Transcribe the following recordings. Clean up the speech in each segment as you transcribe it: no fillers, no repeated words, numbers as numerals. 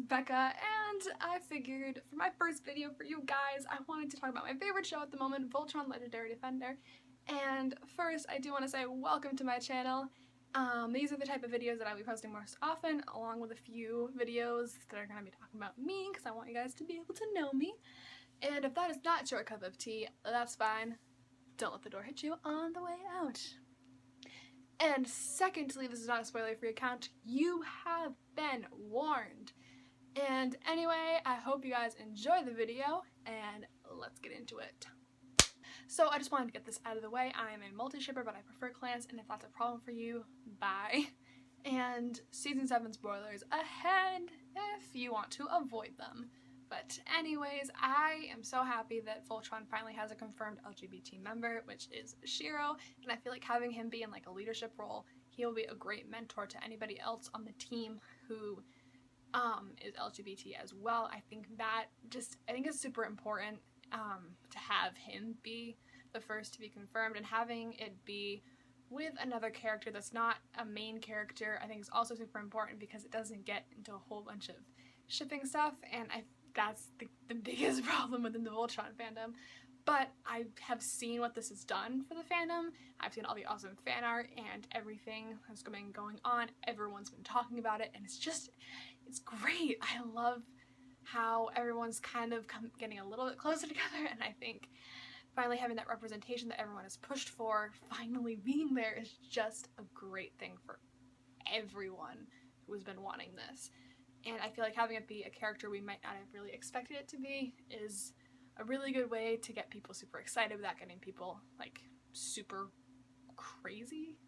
Becca, and I figured for my first video for you guys, I wanted to talk about my favorite show at the moment, Voltron Legendary Defender. And first, I do want to say welcome to my channel. These are the type of videos that I'll be posting most often, along with a few videos that are going to be talking about me, because I want you guys to be able to know me. And if that is not your cup of tea, that's fine. Don't let the door hit you on the way out. And secondly, this is not a spoiler-free account, you have been warned. And anyway, I hope you guys enjoy the video, and let's get into it. So I just wanted to get this out of the way. I am a multi-shipper, but I prefer clans, and if that's a problem for you, bye. And Season 7 spoilers ahead if you want to avoid them. But anyways, I am so happy that Voltron finally has a confirmed LGBT member, which is Shiro, and I feel like having him be in like a leadership role, he will be a great mentor to anybody else on the team who is LGBT as well. I think it's super important to have him be the first to be confirmed, and having it be with another character that's not a main character I think is also super important because it doesn't get into a whole bunch of shipping stuff, and that's the biggest problem within the Voltron fandom. But I have seen what this has done for the fandom. I've seen all the awesome fan art and everything that's been going on. Everyone's been talking about it, and it's great. I love how everyone's kind of getting a little bit closer together, and I think finally having that representation that everyone has pushed for finally being there is just a great thing for everyone who has been wanting this. And I feel like having it be a character we might not have really expected it to be is a really good way to get people super excited without getting people like super crazy.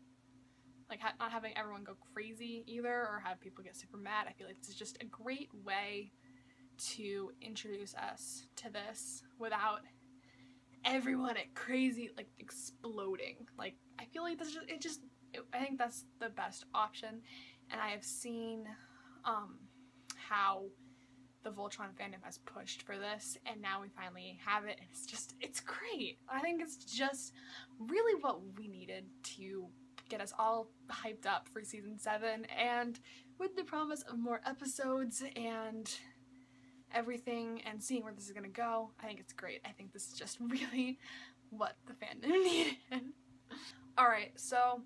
Like not having everyone go crazy either or have people get super mad. I feel like this is just a great way to introduce us to this without everyone at crazy like exploding. Like I feel like this is I think that's the best option, and I have seen how the Voltron fandom has pushed for this, and now we finally have it, and it's great. I think it's just really what we needed to get us all hyped up for Season 7, and with the promise of more episodes and everything and seeing where this is gonna go, I think it's great. I think this is just really what the fandom needed. Alright, so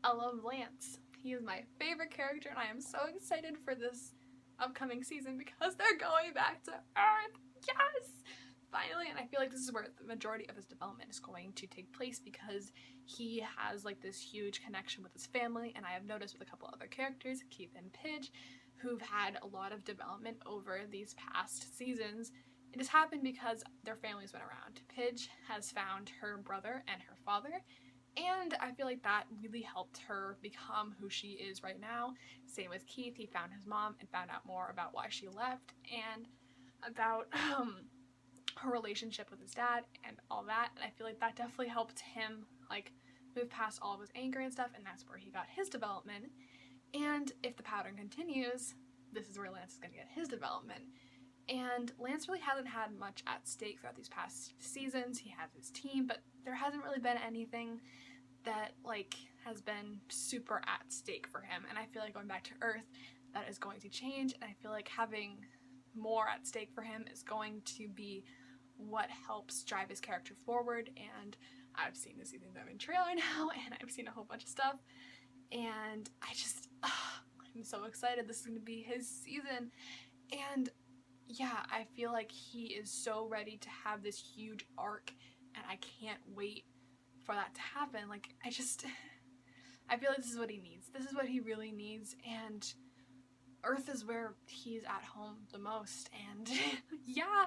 I love Lance. He is my favorite character, and I am so excited for this upcoming season because they're going back to Earth. Yes! Finally, and I feel like this is where the majority of his development is going to take place because he has like this huge connection with his family, and I have noticed with a couple other characters, Keith and Pidge, who've had a lot of development over these past seasons. It has happened because their families went around. Pidge has found her brother and her father, and I feel like that really helped her become who she is right now. Same with Keith, he found his mom and found out more about why she left and about her relationship with his dad and all that, and I feel like that definitely helped him like move past all of his anger and stuff, and that's where he got his development. And if the pattern continues, this is where Lance is going to get his development. And Lance really hasn't had much at stake throughout these past seasons. He has his team, but there hasn't really been anything that like has been super at stake for him. And I feel like going back to Earth, that is going to change, and I feel like having more at stake for him is going to be what helps drive his character forward. And I've seen the Season 7 trailer now, and I've seen a whole bunch of stuff, and I'm so excited. This is going to be his season, and yeah, I feel like he is so ready to have this huge arc, and I can't wait for that to happen. Like, I feel like this is what he needs. This is what he really needs, and Earth is where he's at home the most, and yeah,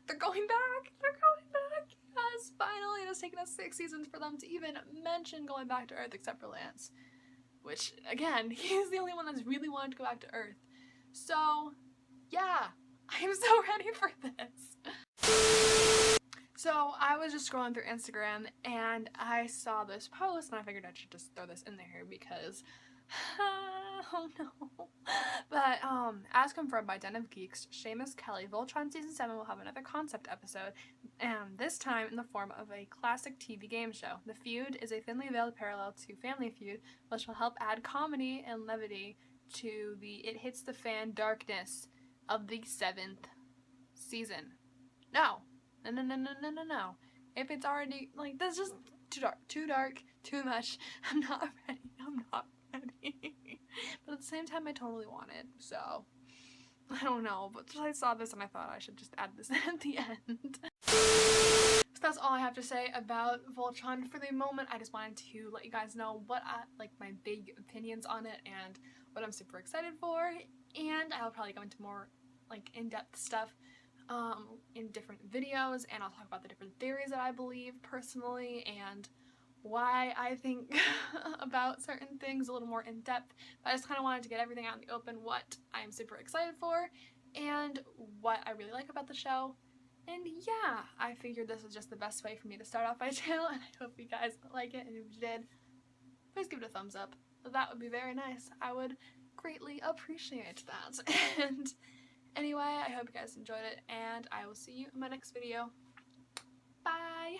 they're going back. They're going back. Yes, finally. It has taken us 6 seasons for them to even mention going back to Earth, except for Lance, which, again, he's the only one that's really wanted to go back to Earth. So, yeah, I'm so ready for this. So, I was just scrolling through Instagram, and I saw this post, and I figured I should just throw this in there because, oh no. But, as confirmed by Den of Geeks, Seamus Kelly, Voltron Season 7 will have another concept episode, and this time in the form of a classic TV game show. The Feud is a thinly veiled parallel to Family Feud, which will help add comedy and levity to the It Hits the Fan darkness of the 7th season. No. No. If it's already, like, that's just too dark, too much. I'm not ready. But at the same time, I totally want it, so I don't know. But I saw this and I thought I should just add this at the end. So that's all I have to say about Voltron for the moment. I just wanted to let you guys know what my big opinions on it and what I'm super excited for. And I'll probably go into more like in-depth stuff in different videos, and I'll talk about the different theories that I believe personally and why I think about certain things a little more in depth. But I just kind of wanted to get everything out in the open, what I'm super excited for and what I really like about the show. And yeah, I figured this was just the best way for me to start off my channel, and I hope you guys like it, and if you did, please give it a thumbs up. That would be very nice. I would greatly appreciate that. And anyway, I hope you guys enjoyed it, and I will see you in my next video. Bye!